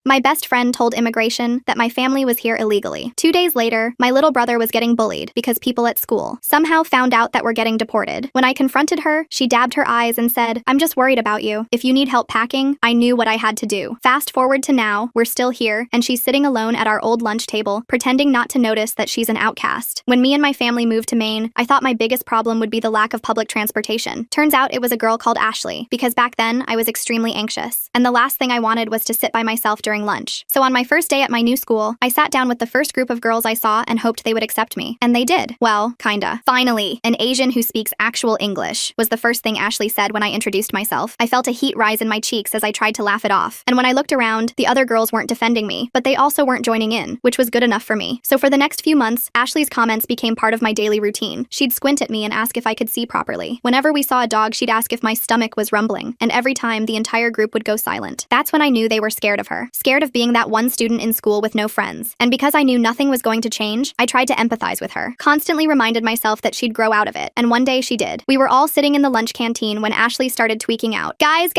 My best friend told immigration that my family was here illegally. 2 days later, my little brother was getting bullied because people at school somehow found out that we're getting deported. When I confronted her, she dabbed her eyes and said, "I'm just worried about you. If you need help packing," I knew what I had to do. Fast forward to now, we're still here, and she's sitting alone at our old lunch table, pretending not to notice that she's an outcast. When me and my family moved to Maine, I thought my biggest problem would be the lack of public transportation. Turns out it was a girl called Ashley, because back then I was extremely anxious, and the last thing I wanted was to sit by myself during lunch. So on my first day at my new school, I sat down with the first group of girls I saw and hoped they would accept me. And they did. Well, kinda. Finally, an Asian who speaks actual English was the first thing Ashley said when I introduced myself. I felt a heat rise in my cheeks as I tried to laugh it off. And when I looked around, the other girls weren't defending me, but they also weren't joining in, which was good enough for me. So for the next few months, Ashley's comments became part of my daily routine. She'd squint at me and ask if I could see properly. Whenever we saw a dog, she'd ask if my stomach was rumbling. And every time, the entire group would go silent. That's when I knew they were scared of her. Scared of being that one student in school with no friends. And because I knew nothing was going to change, I tried to empathize with her. Constantly reminded myself that she'd grow out of it. And one day she did. We were all sitting in the lunch canteen when Ashley started tweaking out. Guys,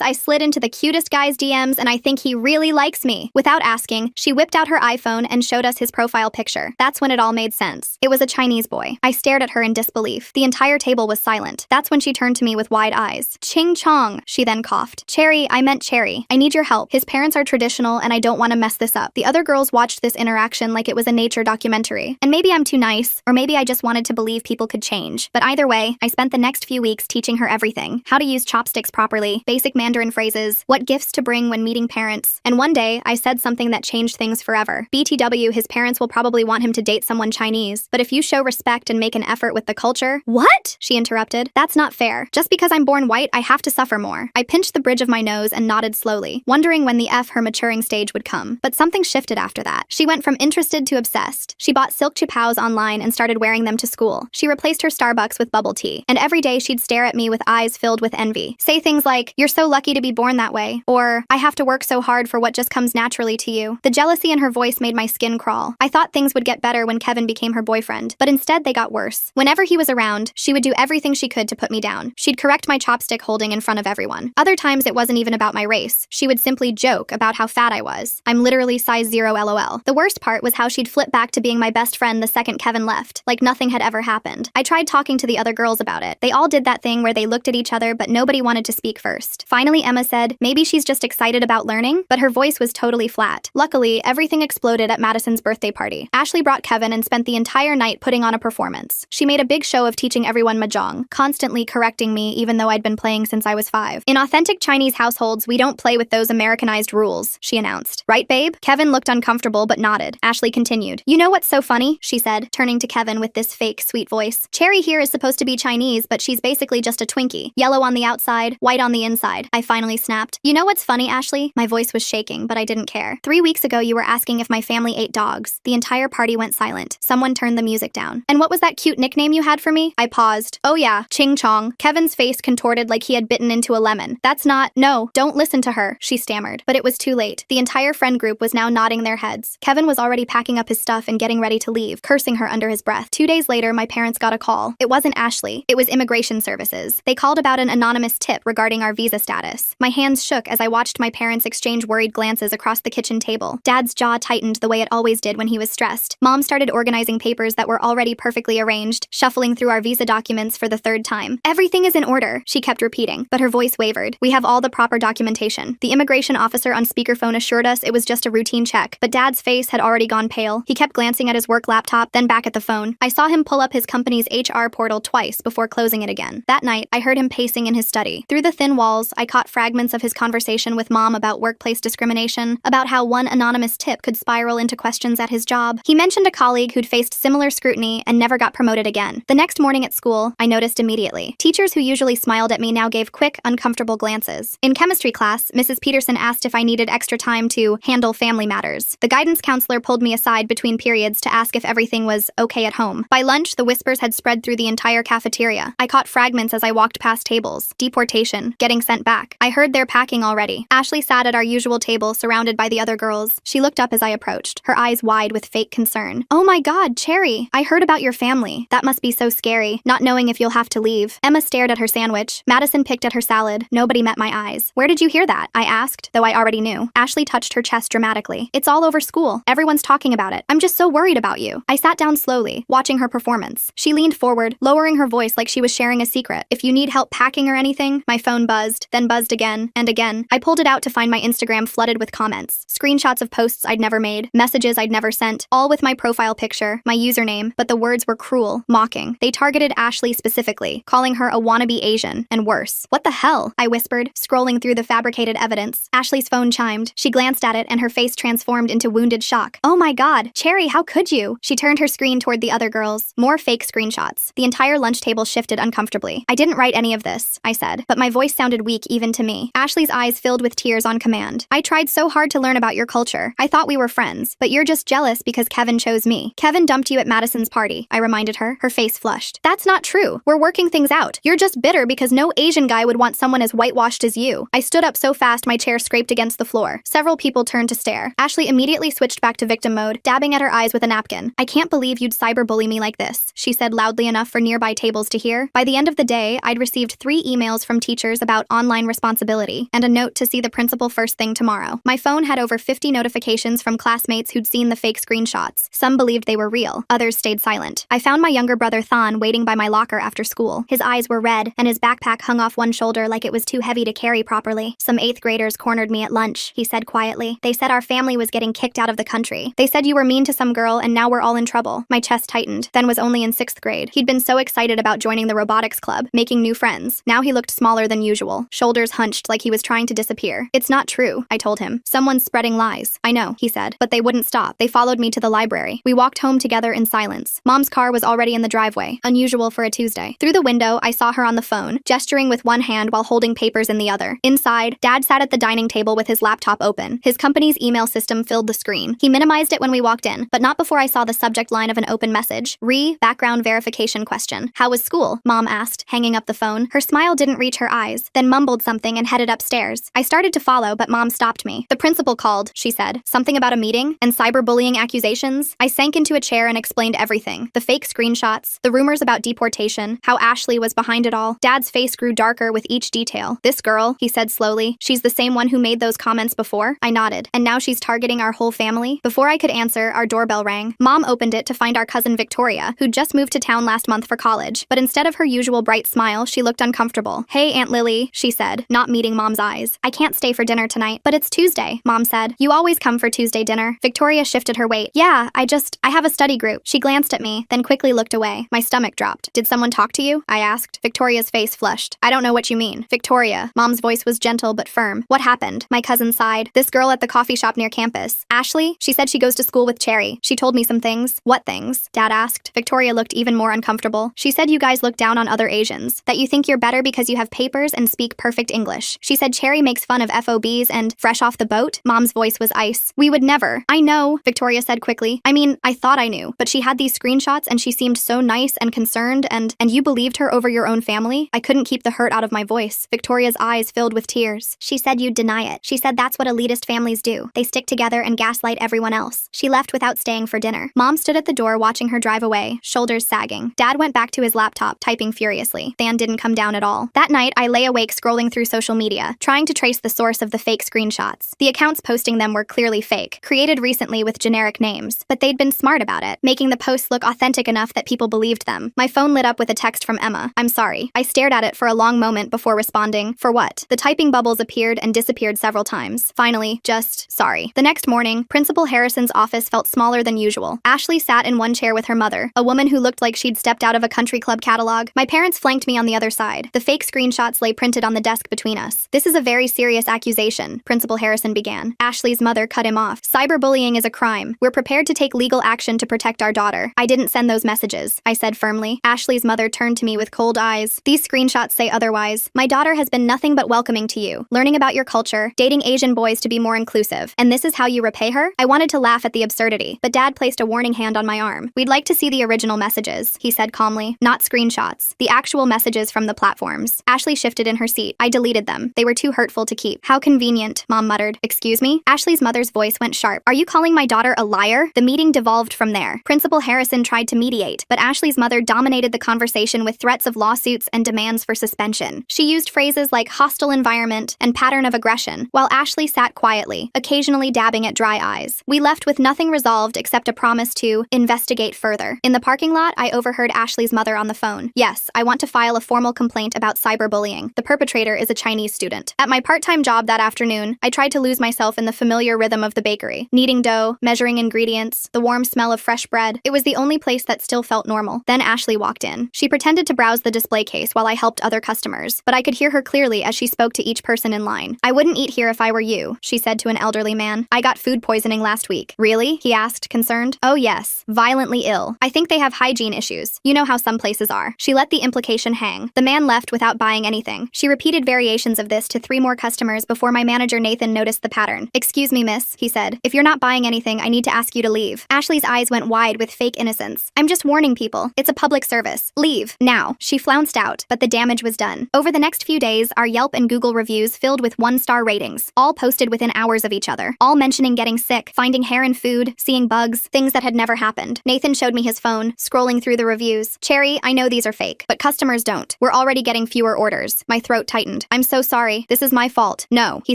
I slid into the cutest guy's DMs and I think he really likes me. Without asking, she whipped out her iPhone and showed us his profile picture. That's when it all made sense. It was a Chinese boy. I stared at her in disbelief. The entire table was silent. That's when she turned to me with wide eyes. "Ching chong," she then coughed. "Cherry, I meant Cherry. I need your help. His parents are traditional and I don't want to mess this up." The other girls watched this interaction like it was a nature documentary. And maybe I'm too nice, or maybe I just wanted to believe people could change. But either way, I spent the next few weeks teaching her everything. How to use chopsticks properly, basic Mandarin phrases, what gifts to bring when meeting parents. And one day, I said something that changed things forever. BTW, his parents will probably want him to date someone Chinese, but if you show respect and make an effort with the culture— "What?" she interrupted. "That's not fair. Just because I'm born white, I have to suffer more." I pinched the bridge of my nose and nodded slowly, wondering when the her maturing stage would come. But something shifted after that. She went from interested to obsessed. She bought silk chupaos online and started wearing them to school. She replaced her Starbucks with bubble tea. And every day she'd stare at me with eyes filled with envy. Say things like, "You're so lucky to be born that way," or "I have to work so hard for what just comes naturally to you." The jealousy in her voice made my skin crawl. I thought things would get better when Kevin became her boyfriend, but instead they got worse. Whenever he was around, she would do everything she could to put me down. She'd correct my chopstick holding in front of everyone. Other times it wasn't even about my race. She would simply joke about how fat I was. "I'm literally size 0 LOL. The worst part was how she'd flip back to being my best friend the second Kevin left, like nothing had ever happened. I tried talking to the other girls about it. They all did that thing where they looked at each other but nobody wanted to speak first. Finally, Emma said, "Maybe she's just excited about learning," but her voice was totally flat. Luckily, everything exploded at Madison's birthday party. Ashley brought Kevin and spent the entire night putting on a performance. She made a big show of teaching everyone mahjong, constantly correcting me even though I'd been playing since I was 5. "In authentic Chinese households, we don't play with those Americanized rules," she announced. "Right, babe?" Kevin looked uncomfortable but nodded. Ashley continued. "You know what's so funny?" she said, turning to Kevin with this fake, sweet voice. "Cherry here is supposed to be Chinese, but she's basically just a Twinkie. Yellow on the outside, white on the inside." I finally snapped. "You know what's funny, Ashley?" My voice was shaking, but I didn't care. "3 weeks ago, you were asking if my family ate dogs." The entire party went silent. Someone turned the music down. "And what was that cute nickname you had for me?" I paused. "Oh yeah, Ching Chong." Kevin's face contorted like he had bitten into a lemon. "That's not— No, don't listen to her," she stammered. But it was too late. The entire friend group was now nodding their heads. Kevin was already packing up his stuff and getting ready to leave, cursing her under his breath. 2 days later, my parents got a call. It wasn't Ashley. It was immigration services. They called about an anonymous tip regarding our visa status. My hands shook as I watched my parents exchange worried glances across the kitchen table. Dad's jaw tightened the way it always did when he was stressed. Mom started organizing papers that were already perfectly arranged, shuffling through our visa documents for the 3rd time. "Everything is in order," she kept repeating, but her voice wavered. "We have all the proper documentation." The immigration officer on speakerphone assured us it was just a routine check, but Dad's face had already gone pale. He kept glancing at his work laptop, then back at the phone. I saw him pull up his company's HR portal twice before closing it again. That night, I heard him pacing in his study. Through the thin walls, I caught fragments of his conversation with Mom about workplace discrimination, about how one anonymous tip could spiral into questions at his job. He mentioned a colleague who'd faced similar scrutiny and never got promoted again. The next morning at school, I noticed immediately. Teachers who usually smiled at me now gave quick, uncomfortable glances. In chemistry class, Mrs. Peterson asked if I needed extra time to handle family matters. The guidance counselor pulled me aside between periods to ask if everything was okay at home. By lunch, the whispers had spread through the entire cafeteria. I caught fragments as I walked past tables. Deportation. Getting sent back. I heard their packing already. Ashley sat at our usual table, surrounded by the other girls. She looked up as I approached, her eyes wide with fake concern. "Oh my God, Cherry! I heard about your family. That must be so scary, not knowing if you'll have to leave." Emma stared at her sandwich. Madison picked at her salad. Nobody met my eyes. "Where did you hear that?" I asked, though I already knew. knew. Ashley touched her chest dramatically. It's all over school. Everyone's talking about it. I'm just so worried about you. I sat down slowly, watching her performance. She leaned forward, lowering her voice like she was sharing a secret. If you need help packing or anything, my phone buzzed, then buzzed again, and again. I pulled it out to find my Instagram flooded with comments. Screenshots of posts I'd never made, messages I'd never sent, all with my profile picture, my username, but the words were cruel, mocking. They targeted Ashley specifically, calling her a wannabe Asian, and worse. What the hell? I whispered, scrolling through the fabricated evidence. Ashley's phone chimed. She glanced at it and her face transformed into wounded shock. Oh my god, Cherry, how could you? She turned her screen toward the other girls. More fake screenshots. The entire lunch table shifted uncomfortably. I didn't write any of this, I said, but my voice sounded weak even to me. Ashley's eyes filled with tears on command. I tried so hard to learn about your culture. I thought we were friends, but you're just jealous because Kevin chose me. Kevin dumped you at Madison's party, I reminded her, her face flushed. That's not true. We're working things out. You're just bitter because no Asian guy would want someone as whitewashed as you. I stood up so fast my chair scraped against the floor. Several people turned to stare. Ashley immediately switched back to victim mode, dabbing at her eyes with a napkin. I can't believe you'd cyberbully me like this, she said loudly enough for nearby tables to hear. By the end of the day, I'd received 3 emails from teachers about online responsibility and a note to see the principal first thing tomorrow. My phone had over 50 notifications from classmates who'd seen the fake screenshots. Some believed they were real, others stayed silent. I found my younger brother Thon waiting by my locker after school. His eyes were red, and his backpack hung off one shoulder like it was too heavy to carry properly. Some 8th graders cornered me at lunch, he said quietly. They said our family was getting kicked out of the country. They said you were mean to some girl and now we're all in trouble. My chest tightened. Then was only in 6th grade. He'd been so excited about joining the robotics club, making new friends. Now he looked smaller than usual, shoulders hunched like he was trying to disappear. It's not true, I told him. Someone's spreading lies. I know, he said, but they wouldn't stop. They followed me to the library. We walked home together in silence. Mom's car was already in the driveway, unusual for a Tuesday. Through the window, I saw her on the phone, gesturing with one hand while holding papers in the other. Inside, Dad sat at the dining table with his laptop open. His company's email system filled the screen. He minimized it when we walked in, but not before I saw the subject line of an open message. Background verification question. How was school? Mom asked, hanging up the phone. Her smile didn't reach her eyes, then mumbled something and headed upstairs. I started to follow, but Mom stopped me. The principal called, she said. Something about a meeting and cyberbullying accusations? I sank into a chair and explained everything. The fake screenshots, the rumors about deportation, how Ashley was behind it all. Dad's face grew darker with each detail. This girl, he said slowly, she's the same one who made those comments before? I nodded. And now she's targeting our whole family? Before I could answer, our doorbell rang. Mom opened it to find our cousin Victoria, who'd just moved to town last month for college. But instead of her usual bright smile, she looked uncomfortable. Hey, Aunt Lily, she said, not meeting Mom's eyes. I can't stay for dinner tonight, but it's Tuesday, Mom said. You always come for Tuesday dinner. Victoria shifted her weight. Yeah, I have a study group. She glanced at me, then quickly looked away. My stomach dropped. Did someone talk to you? I asked. Victoria's face flushed. I don't know what you mean. Victoria. Mom's voice was gentle but firm. What happened? My cousin sighed. This girl at the coffee shop near campus. Ashley? She said she goes to school with Cherry. She told me some things. What things? Dad asked. Victoria looked even more uncomfortable. She said you guys look down on other Asians. That you think you're better because you have papers and speak perfect English. She said Cherry makes fun of FOBs and fresh off the boat. Mom's voice was ice. We would never. I know, Victoria said quickly. I mean, I thought I knew, but she had these screenshots and she seemed so nice and concerned and you believed her over your own family? I couldn't keep the hurt out of my voice. Victoria's eyes filled with tears. She said you'd deny it. She said that's what elitist families do. They stick together and gaslight everyone else. She left without staying for dinner. Mom stood at the door watching her drive away, shoulders sagging. Dad went back to his laptop, typing furiously. Than didn't come down at all. That night, I lay awake scrolling through social media, trying to trace the source of the fake screenshots. The accounts posting them were clearly fake, created recently with generic names, but they'd been smart about it, making the posts look authentic enough that people believed them. My phone lit up with a text from Emma. I'm sorry. I stared at it for a long moment before responding. For what? The typing bubbles appeared and disappeared several times. Finally, just sorry. The next morning, Principal Harrison's office felt smaller than usual. Ashley sat in one chair with her mother, a woman who looked like she'd stepped out of a country club catalog. My parents flanked me on the other side. The fake screenshots lay printed on the desk between us. This is a very serious accusation, Principal Harrison began. Ashley's mother cut him off. Cyberbullying is a crime. We're prepared to take legal action to protect our daughter. I didn't send those messages, I said firmly. Ashley's mother turned to me with cold eyes. These screenshots say otherwise. My daughter has been nothing but welcoming to you, learning about your culture, dating Asian boys to be more inclusive. And this is how you repay her? I wanted to laugh at the absurdity, but Dad placed a warning hand on my arm. We'd like to see the original messages, he said calmly. Not screenshots. The actual messages from the platforms. Ashley shifted in her seat. I deleted them. They were too hurtful to keep. How convenient, Mom muttered. Excuse me? Ashley's mother's voice went sharp. Are you calling my daughter a liar? The meeting devolved from there. Principal Harrison tried to mediate, but Ashley's mother dominated the conversation with threats of lawsuits and demands for suspension. She used phrases like hostile environment and pattern of aggression, while Ashley Ashley sat quietly, occasionally dabbing at dry eyes. We left with nothing resolved except a promise to investigate further. In the parking lot, I overheard Ashley's mother on the phone. Yes, I want to file a formal complaint about cyberbullying. The perpetrator is a Chinese student. At my part-time job that afternoon, I tried to lose myself in the familiar rhythm of the bakery. Kneading dough, measuring ingredients, the warm smell of fresh bread. It was the only place that still felt normal. Then Ashley walked in. She pretended to browse the display case while I helped other customers, but I could hear her clearly as she spoke to each person in line. I wouldn't eat here if I were you, she said to an elderly man. I got food poisoning last week. Really? He asked, concerned. Oh yes, violently ill. I think they have hygiene issues. You know how some places are. She let the implication hang. The man left without buying anything. She repeated variations of this to 3 more customers before my manager Nathan noticed the pattern. Excuse me, miss, he said. If you're not buying anything, I need to ask you to leave. Ashley's eyes went wide with fake innocence. I'm just warning people. It's a public service. Leave. Now. She flounced out, but the damage was done. Over the next few days, our Yelp and Google reviews filled with 1-star ratings, all posted within hours of each other, all mentioning getting sick, finding hair in food, seeing bugs, things that had never happened. Nathan showed me his phone, scrolling through the reviews. Cherry, I know these are fake, but customers don't. We're already getting fewer orders. My throat tightened. I'm so sorry. This is my fault. No, he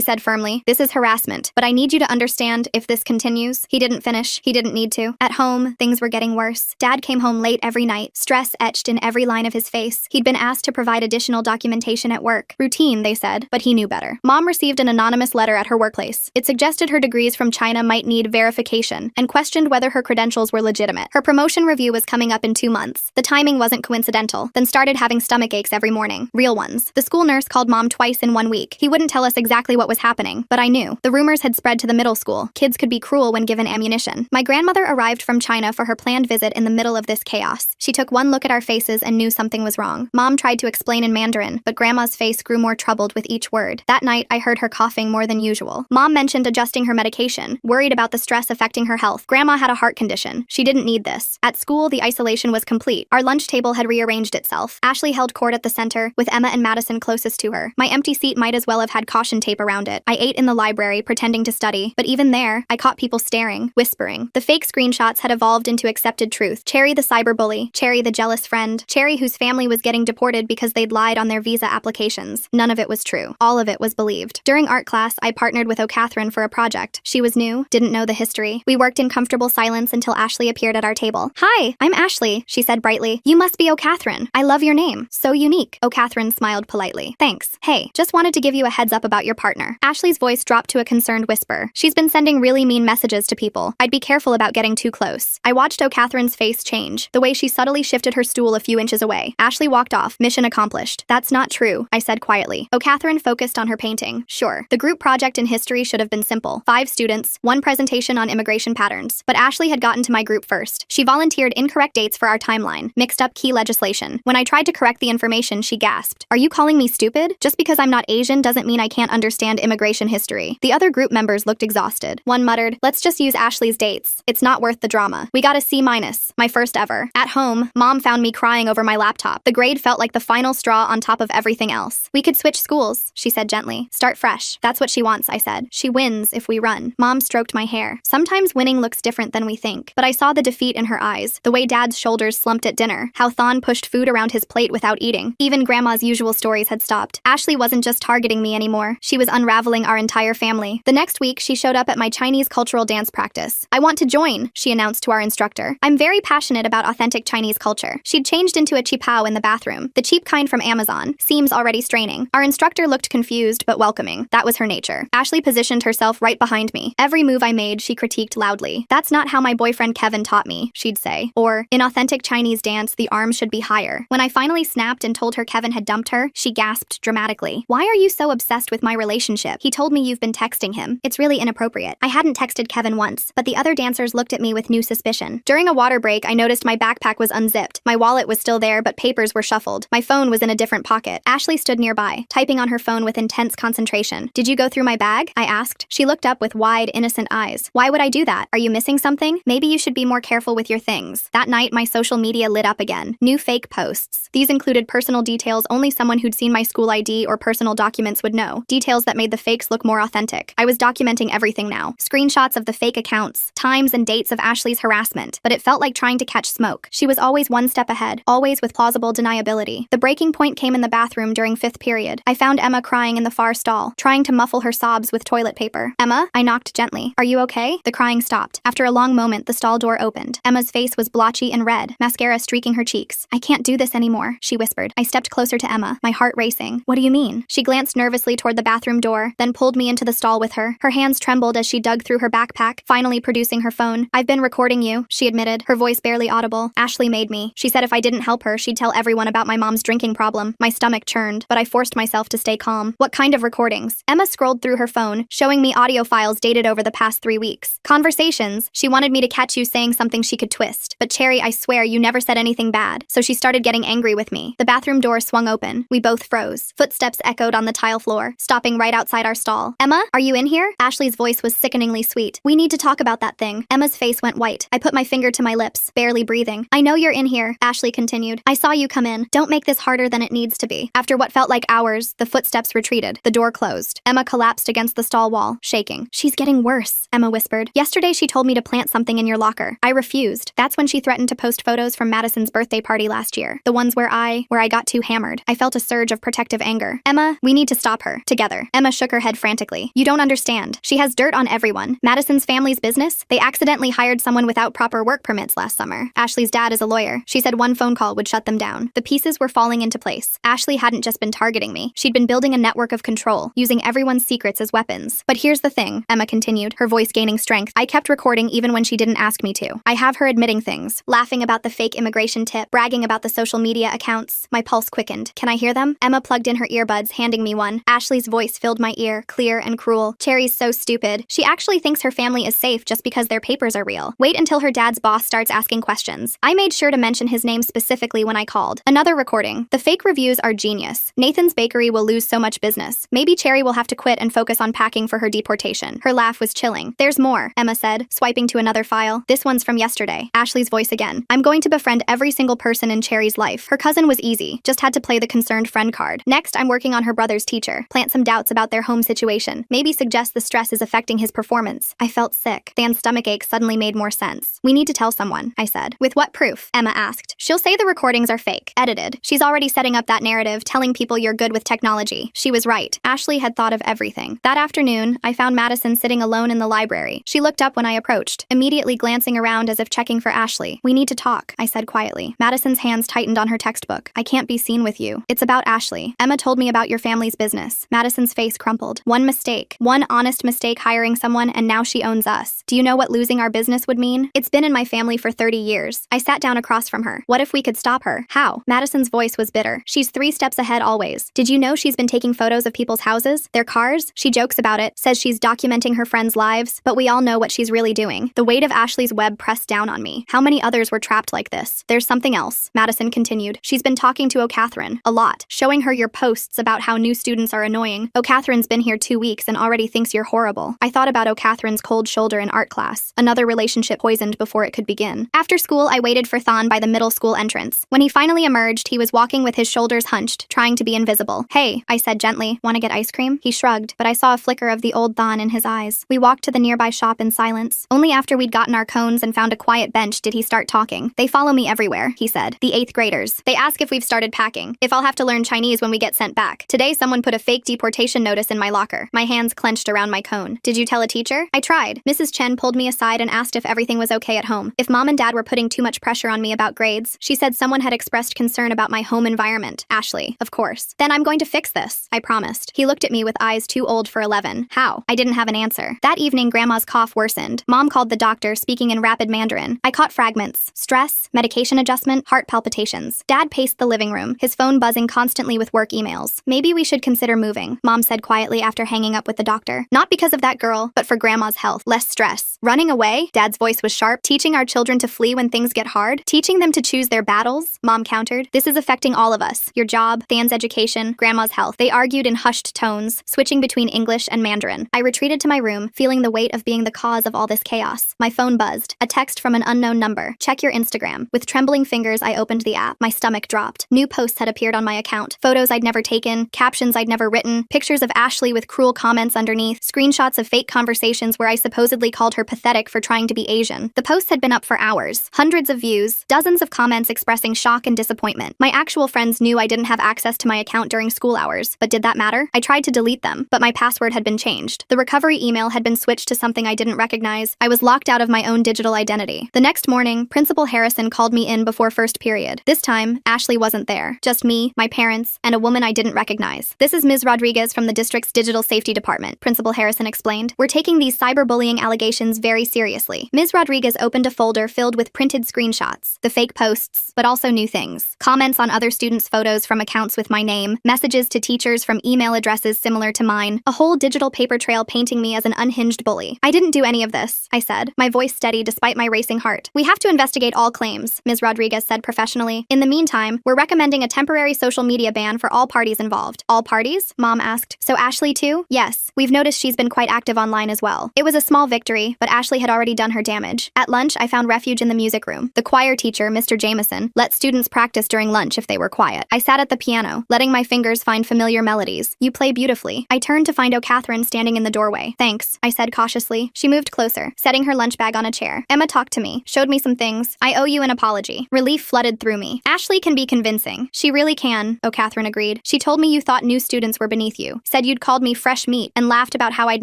said firmly. This is harassment, but I need you to understand if this continues. He didn't finish. He didn't need to. At home, things were getting worse. Dad came home late every night, stress etched in every line of his face. He'd been asked to provide additional documentation at work. Routine, they said, but he knew better. Mom received an anonymous letter at her workplace. It suggested her degrees from China might need verification and questioned whether her credentials were legitimate. Her promotion review was coming up in 2 months. The timing wasn't coincidental, then started having stomach aches every morning. Real ones. The school nurse called Mom twice in 1 week. He wouldn't tell us exactly what was happening, but I knew. The rumors had spread to the middle school. Kids could be cruel when given ammunition. My grandmother arrived from China for her planned visit in the middle of this chaos. She took one look at our faces and knew something was wrong. Mom tried to explain in Mandarin, but Grandma's face grew more troubled with each word. That night, I heard her coughing more than usual. Mom mentioned adjusting her medication, worried about the stress affecting her health. Grandma had a heart condition. She didn't need this. At school, the isolation was complete. Our lunch table had rearranged itself. Ashley held court at the center, with Emma and Madison closest to her. My empty seat might as well have had caution tape around it. I ate in the library, pretending to study, but even there, I caught people staring, whispering. The fake screenshots had evolved into accepted truth. Cherry the cyberbully, Cherry the jealous friend, Cherry whose family was getting deported because they'd lied on their visa applications. None of it was true. All of it was believed. During art class, I partnered with O'Catherine for a project. She was new, didn't know the history. We worked in comfortable silence until Ashley appeared at our table. Hi, I'm Ashley, she said brightly. You must be O'Catherine. I love your name. So unique. O'Catherine smiled politely. Thanks. Hey, just wanted to give you a heads up about your partner. Ashley's voice dropped to a concerned whisper. She's been sending really mean messages to people. I'd be careful about getting too close. I watched O'Catherine's face change, the way she subtly shifted her stool a few inches away. Ashley walked off, mission accomplished. That's not true, I said quietly. O'Catherine focused on her painting. Sure, the group project in history should have been simple. 5 students, 1 presentation on immigration patterns. But Ashley had gotten to my group first. She volunteered incorrect dates for our timeline, mixed up key legislation. When I tried to correct the information, she gasped. Are you calling me stupid? Just because I'm not Asian doesn't mean I can't understand immigration history. The other group members looked exhausted. One muttered, let's just use Ashley's dates. It's not worth the drama. We got a C-, my first ever. At home, Mom found me crying over my laptop. The grade felt like the final straw on top of everything else. We could switch schools, she said gently. Start fresh. That's what she wants, I said. She wins if we run. Mom stroked my hair. Sometimes winning looks different than we think, but I saw the defeat in her eyes, the way Dad's shoulders slumped at dinner, how Thon pushed food around his plate without eating. Even Grandma's usual stories had stopped. Ashley wasn't just targeting me anymore. She was unraveling our entire family. The next week, she showed up at my Chinese cultural dance practice. I want to join, she announced to our instructor. I'm very passionate about authentic Chinese culture. She'd changed into a qipao in the bathroom, the cheap kind from Amazon, seams already straining. Our instructor looked confused but welcoming. That was her nature. Ashley positioned herself right behind me. Every move I made, she critiqued loudly. That's not how my boyfriend Kevin taught me, she'd say. Or, in authentic Chinese dance, the arms should be higher. When I finally snapped and told her Kevin had dumped her, she gasped dramatically. Why are you so obsessed with my relationship? He told me you've been texting him. It's really inappropriate. I hadn't texted Kevin once, but the other dancers looked at me with new suspicion. During a water break, I noticed my backpack was unzipped. My wallet was still there, but papers were shuffled. My phone was in a different pocket. Ashley stood nearby, typing on her phone with intense concentration. Did you go through my bag? I asked. She looked up with wide, innocent eyes. Why would I do that? Are you missing something? Maybe you should be more careful with your things. That night, my social media lit up again. New fake posts. These included personal details only someone who'd seen my school ID or personal documents would know. Details that made the fakes look more authentic. I was documenting everything now. Screenshots of the fake accounts, times and dates of Ashley's harassment. But it felt like trying to catch smoke. She was always one step ahead, always with plausible deniability. The breaking point came in the bathroom during 5th period. I found Emma crying in the far stall, trying to muffle her sobs with toilet paper. Emma? I knocked gently. Are you okay? The crying stopped. After a long moment, the stall door opened. Emma's face was blotchy and red, mascara streaking her cheeks. I can't do this anymore, she whispered. I stepped closer to Emma, my heart racing. What do you mean? She glanced nervously toward the bathroom door, then pulled me into the stall with her. Her hands trembled as she dug through her backpack, finally producing her phone. I've been recording you, she admitted, her voice barely audible. Ashley made me. She said if I didn't help her, she'd tell everyone about my mom's drinking problem. My stomach churned, but I forced myself to stay calm. What kind of recordings? Emma scrolled through her phone, showing me audio files dated over the past 3 weeks. Conversations. She wanted me to catch you saying something she could twist. But Cherry, I swear you never said anything bad. So she started getting angry with me. The bathroom door swung open. We both froze. Footsteps echoed on the tile floor, stopping right outside our stall. Emma, are you in here? Ashley's voice was sickeningly sweet. We need to talk about that thing. Emma's face went white. I put my finger to my lips, barely breathing. I know you're in here, Ashley continued. I saw you come in. Don't make this harder than it needs to be. After what felt like hours, the footsteps retreated. The door closed. Emma collapsed against the stall wall, shaking. She's getting worse, Emma whispered. Yesterday she told me to plant something in your locker. I refused. That's when she threatened to post photos from Madison's birthday party last year. The ones where I got too hammered. I felt a surge of protective anger. Emma, we need to stop her. Together. Emma shook her head frantically. You don't understand. She has dirt on everyone. Madison's family's business? They accidentally hired someone without proper work permits last summer. Ashley's dad is a lawyer. She said one phone call would shut them down. The pieces were falling into place. Ashley hadn't just been targeting me. She'd been building a network of control, using everyone's secrets as weapons. But here's the thing, Emma continued, her voice gaining strength. I kept recording even when she didn't ask me to. I have her admitting things, laughing about the fake immigration tip, bragging about the social media accounts. My pulse quickened. Can I hear them? Emma plugged in her earbuds, handing me one. Ashley's voice filled my ear, clear and cruel. Cherry's so stupid. She actually thinks her family is safe just because their papers are real. Wait until her dad's boss starts asking questions. I made sure to mention his name specifically when I called. Another recording. The fake reviews are genius. Nathan's bakery will lose so much business. Maybe Cherry will have to quit and focus on packing for her deportation. Her laugh was chilling. There's more, Emma said, swiping to another file. This one's from yesterday. Ashley's voice again. I'm going to befriend every single person in Cherry's life. Her cousin was easy, just had to play the concerned friend card. Next, I'm working on her brother's teacher. Plant some doubts about their home situation. Maybe suggest the stress is affecting his performance. I felt sick. Dan's stomachache suddenly made more sense. We need to tell someone, I said. With what proof? Emma asked. She'll say the recordings are fake, edited. She's already setting up that narrative, telling people you're good with technology. She was right. Ashley had thought of everything. That afternoon, I found Madison sitting alone in the library. She looked up when I approached, immediately glancing around as if checking for Ashley. We need to talk, I said quietly. Madison's hands tightened on her textbook. I can't be seen with you. It's about Ashley. Emma told me about your family's business. Madison's face crumpled. One mistake. One honest mistake hiring someone, and now she owns us. Do you know what losing our business would mean? It's been in my family for 30 years. I sat down across from her. What if we could stop her? How? Madison's voice was bitter. She's 3 steps ahead always. Did you know she's been taking photos of people's houses? Their cars? She jokes about it, says she's documenting her friends' lives, but we all know what she's really doing. The weight of Ashley's web pressed down on me. How many others were trapped like this? There's something else, Madison continued. She's been talking to O'Catherine a lot, showing her your posts about how new students are annoying. O'Catherine's been here 2 weeks and already thinks you're horrible. I thought about O'Catherine's cold shoulder in art class, another relationship poisoned before it could begin. After school, I waited for Thon by the middle school entrance. When he finally emerged, he was walking with his shoulders hunched, trying to be invisible. Hey, I said gently, want to get ice cream? He shrugged, but I saw a flicker of the old Thon in his eyes. We walked to the nearby shop in silence. Only after we'd gotten our cones and found a quiet bench did he start talking. They follow me everywhere, he said. The 8th graders. They ask if we've started packing, if I'll have to learn Chinese when we get sent back. Today someone put a fake deportation notice in my locker. My hands clenched around my cone. Did you tell a teacher? I tried. Mrs. Chen pulled me aside and asked if everything was okay at home. If mom and dad were putting too much pressure on me about grades. She said someone had expressed concern about my home environment. Ashley, of course. Then I'm going to fix this, I promised. He looked at me with eyes too old for 11. How? I didn't have an answer. That evening, Grandma's cough worsened. Mom called the doctor, speaking in rapid Mandarin. I caught fragments. Stress, medication adjustment, heart palpitations. Dad paced the living room, his phone buzzing constantly with work emails. Maybe we should consider moving, Mom said quietly after hanging up with the doctor. Not because of that girl, but for Grandma's health. Less stress. Running away? Dad's voice was sharp. Teaching our children to flee when things get hard? Teaching them to choose their battles? Mom countered. This is affecting all of us. Your job, Than's education, Grandma's health. They argued in hushed tones, switching between English and Mandarin. I retreated to my room, feeling the weight of being the cause of all this chaos. My phone buzzed. A text from an unknown number. Check your Instagram. With trembling fingers, I opened the app. My stomach dropped. New posts had appeared on my account. Photos I'd never taken, captions I'd never written, pictures of Ashley with cruel comments underneath, screenshots of fake conversations where I supposedly called her pathetic for trying to be Asian. The posts had been up for hours. Hundreds of views, dozens of comments expressing shock and disappointment. My actual friends knew I didn't have access to my account during school hours, but did that matter? I tried to delete them, but my password had been changed. The recovery email had been switched to something I didn't recognize. I was locked out of my own digital identity. The next morning, Principal Harrison called me in before first period. This time, Ashley wasn't there. Just me, my parents, and a woman I didn't recognize. "This is Ms. Rodriguez from the district's digital safety department," Principal Harrison explained. "We're taking these cyberbullying allegations very seriously." Ms. Rodriguez opened a folder filled with printed screenshots, the fake posts, but also new things. Comments on other students' photos from accounts with my name, messages to teachers from email addresses similar to mine, a whole digital paper trail painting me as an unhinged bully. "I didn't do any of this," I said, my voice steady despite my racing heart. "We have to investigate all claims," Ms. Rodriguez said professionally. "In the meantime, we're recommending a temporary social media ban for all parties involved." "All parties?" Mom asked. "So Ashley too?" "Yes. We've noticed she's been quite active online as well." It was a small victory, but Ashley had already done her damage. At lunch, I found refuge in the music room. The choir teacher, Mr. Jameson, let students practice during lunch if they were quiet. I sat at the piano, letting my fingers find familiar melodies. "You play beautifully." I turned to find O'Catherine standing in the doorway. "Thanks," I said cautiously. She moved closer, setting her lunch bag on a chair. "Emma talked to me, showed me some things. I owe you an apology." Relief flooded through me. "Ashley can be convincing." "She really can," O'Catherine agreed. "She told me you thought new students were beneath you, said you'd called me fresh meat, and laughed about how I'd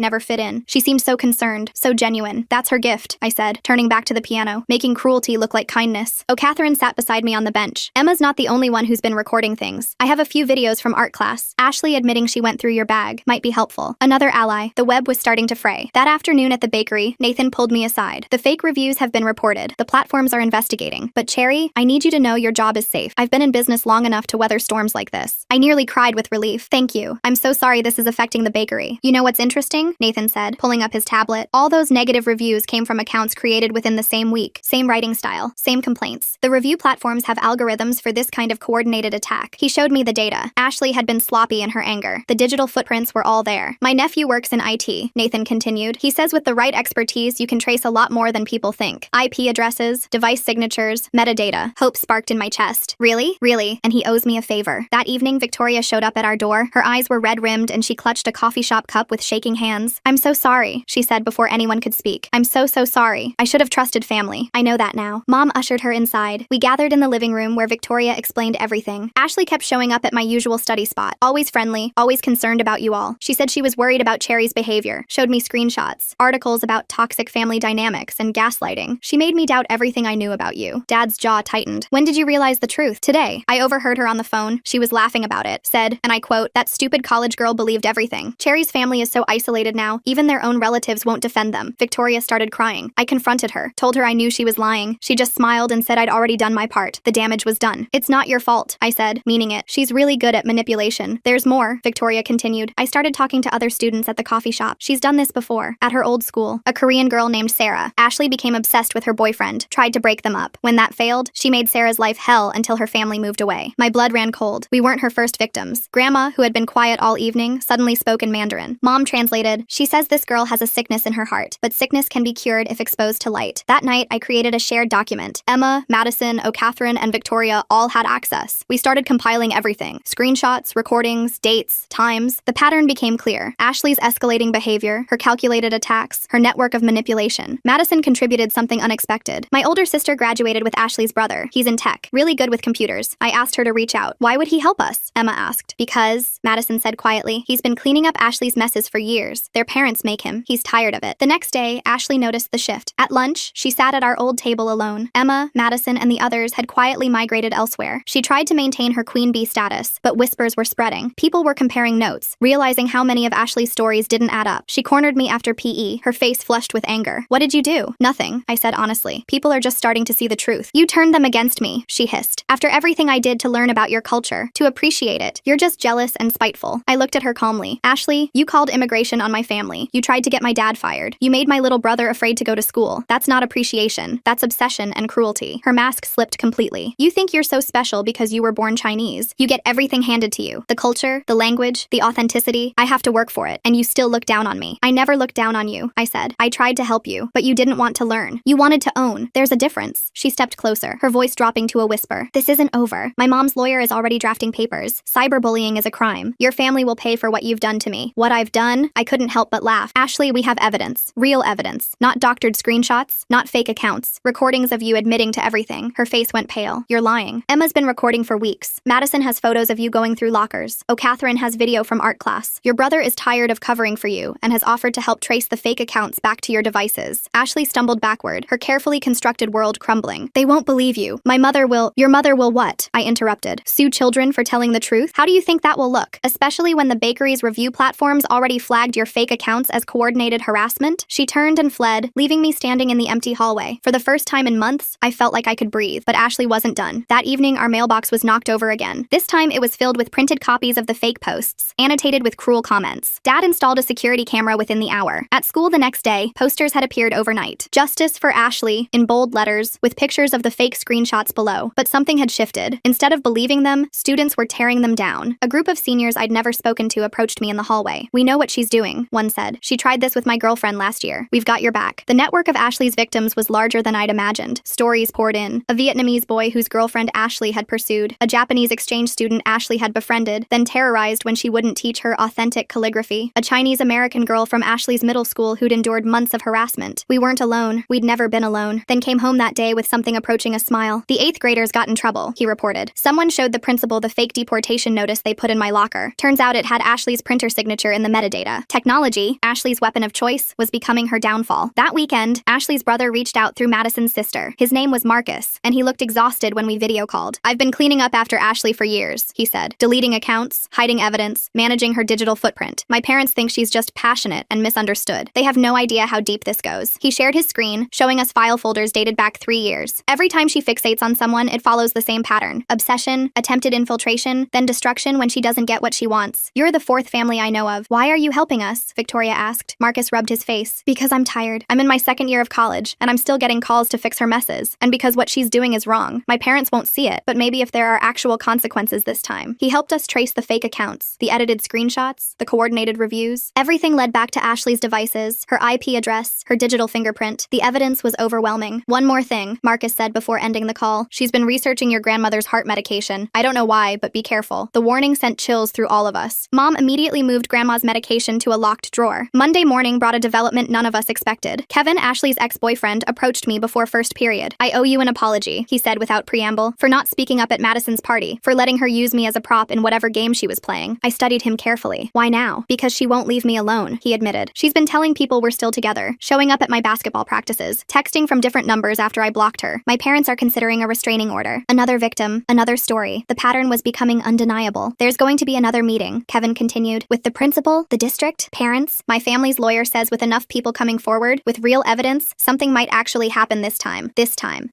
never fit in. She seemed so concerned, so genuine. That's her gift," I said, turning back to the piano, making cruelty look like kindness. O'Catherine sat beside me on the bench. "Emma's not the only one who's been recording things. I have a few videos from art class. Ashley admitting she went through your bag might be helpful." Another ally. The web was starting to fray. That afternoon at the bakery, Nathan pulled me aside. "The fake reviews have been reported. The platforms are investigating. But Cherry, I need you to know your job is safe. I've been in business long enough to weather storms like this." I nearly cried with relief. "Thank you. I'm so sorry this is affecting the bakery." "You know what's interesting?" Nathan said, pulling up his tablet. "All those negative reviews came from accounts created within the same week. Same writing style. Same complaints. The review platforms have algorithms for this kind of coordinated attack." He showed me the data. Ashley had been sloppy in her anger. The digital footprints were all there. "My nephew works in IT," Nathan continued. "He says with the right expertise, you can trace a lot more than people think. IP addresses, device signatures, metadata." Hope sparked in my chest. "Really? Really? And he owes me a favor." That evening, Victoria showed up at our door. Her eyes were red-rimmed and she clutched a coffee shop cup with shaking hands. "I'm so sorry," she said before anyone could speak. "I'm so sorry. I should have trusted family. I know that now." Mom ushered her inside. We gathered in the living room where Victoria explained everything. "Ashley kept showing up at my usual study spot. Always friendly, always concerned about you all. She said she was worried about Cherry's behavior, showed me screenshots, articles about toxic family dynamics and gaslighting. She made me doubt everything I knew about you." Dad's jaw tightened. "When did you realize the truth?" "Today." I overheard her on the phone. She was laughing about it. Said, and I quote, "That stupid college girl believed everything. Cherry's family is so isolated now, even their own relatives won't defend them." Victoria started crying. I confronted her, told her I knew she was lying. She just smiled and said I'd already done my part. The damage was done. "It's not your fault," I said, meaning it. "She's really good at manipulation." "There's more," Victoria continued. "I started talking to other students at the coffee shop. She's done this before. At her old school, a Korean girl named Sarah. Ashley became obsessed with her boyfriend, tried to break them up. When that failed, she made Sarah's life hell until her family moved away." My blood ran cold. We weren't her first victims. Grandma, who had been quiet all evening, suddenly spoke in Mandarin. Mom translated, "She says this girl has a sickness in her heart, but sickness can be cured if exposed to light." That night, I created a shared document. Emma, Madison, O'Catherine, and Victoria all had access. We started compiling everything. Screenshots, recordings, dates, times. The pattern became clear. Ashley's escalating behavior, her calculated attacks, her network of manipulation. Madison contributed something unexpected. My older sister graduated with Ashley's brother. He's in tech, really good with computers. I asked her to reach out. "Why would he help us?" Emma asked. "Because," Madison said quietly, "he's been cleaning up Ashley's messes for years. Their parents make him. He's tired of it." The next day, Ashley noticed the shift. At lunch, she sat at our old table alone. Emma, Madison, and the others had quietly migrated elsewhere. She tried to maintain her queen bee status, but whispers were spreading. People were comparing notes, realizing how many of Ashley's stories didn't add up. She cornered me after PE, her face flushed with anger. "What did you do?" "Nothing," I said honestly. "People are just starting to see the truth." "You turned them against me," she hissed. "After everything I did to learn about your culture, to appreciate it, you're just jealous and spiteful." I looked at her calmly. "Ashley, you called immigration on my family. You tried to get my dad fired. You made my little brother afraid to go to school. That's not appreciation. That's obsession and cruelty." Her mask slipped completely. "You think you're so special because you were born Chinese. You get everything handed to you. The culture, the language, the authenticity. I have to work for it, and you still look down on me." "I never looked down on you," I said. "I tried to help you, but you didn't want to learn. You wanted to own. There's a difference." She stepped closer, her voice dropping to a whisper. "This isn't over. My mom's lawyer is already drafting papers. Cyberbullying is a crime. Your family will pay for what you've done to me." What I've done? I couldn't help but laugh. "Ashley, we have evidence. Real evidence. Not doctored screenshots, not fake accounts. Recordings of you admitting to everything." Her face went pale. "You're lying. Emma's been recording for weeks. Madison has photos of you going through lockers. O'Catherine has video from art class. Marcus. Your brother is tired of covering for you and has offered to help trace the fake accounts back to your devices. Ashley stumbled backward, her carefully constructed world crumbling. They won't believe you. Your mother will what? I interrupted. Sue children for telling the truth? How do you think that will look? Especially when the bakery's review platforms already flagged your fake accounts as coordinated harassment? She turned and fled, leaving me standing in the empty hallway. For the first time in months, I felt like I could breathe, but Ashley wasn't done. That evening, our mailbox was knocked over again. This time, it was filled with printed copies of the fake posts, annotated with cruel comments. Dad installed a security camera within the hour. At school the next day, posters had appeared overnight. Justice for Ashley, in bold letters, with pictures of the fake screenshots below. But something had shifted. Instead of believing them, students were tearing them down. A group of seniors I'd never spoken to approached me in the hallway. We know what she's doing, one said. She tried this with my girlfriend last year. We've got your back. The network of Ashley's victims was larger than I'd imagined. Stories poured in. A Vietnamese boy whose girlfriend Ashley had pursued. A Japanese exchange student Ashley had befriended, then terrorized when she wouldn't teach her authentic calligraphy. A Chinese-American girl from Ashley's middle school who'd endured months of harassment. We weren't alone. We'd never been alone. Then came home that day with something approaching a smile. The 8th graders got in trouble, he reported. Someone showed the principal the fake deportation notice they put in my locker. Turns out it had Ashley's printer signature in the metadata. Technology, Ashley's weapon of choice, was becoming her downfall. That weekend, Ashley's brother reached out through Madison's sister. His name was Marcus, and he looked exhausted when we video called. I've been cleaning up after Ashley for years, he said. Deleting accounts, hiding evidence, managing her digital footprint. My parents think she's just passionate and misunderstood. They have no idea how deep this goes. He shared his screen, showing us file folders dated back 3 years. Every time she fixates on someone, it follows the same pattern. Obsession, attempted infiltration, then destruction when she doesn't get what she wants. You're the 4th family I know of. Why are you helping us? Victoria asked. Marcus rubbed his face. Because I'm tired. I'm in my 2nd year of college, and I'm still getting calls to fix her messes. And because what she's doing is wrong. My parents won't see it, but maybe if there are actual consequences this time. He helped us trace the fake accounts, the edited screenshots, the coordinated reviews. Everything led back to Ashley's devices, her IP address, her digital fingerprint. The evidence was overwhelming. One more thing, Marcus said before ending the call. She's been researching your grandmother's heart medication. I don't know why, but be careful. The warning sent chills through all of us. Mom immediately moved Grandma's medication to a locked drawer. Monday morning brought a development none of us expected. Kevin, Ashley's ex-boyfriend, approached me before first period. I owe you an apology, he said without preamble, for not speaking up at Madison's party, for letting her use me as a prop in whatever game she was playing. I studied him carefully. Why now? Because she won't leave me alone, he admitted. She's been telling people we're still together, showing up at my basketball practices, texting from different numbers after I blocked her. My parents are considering a restraining order. Another victim, another story. The pattern was becoming undeniable. There's going to be another meeting, Kevin continued, with the principal, the district, parents. My family's lawyer says with enough people coming forward, with real evidence, something might actually happen this time.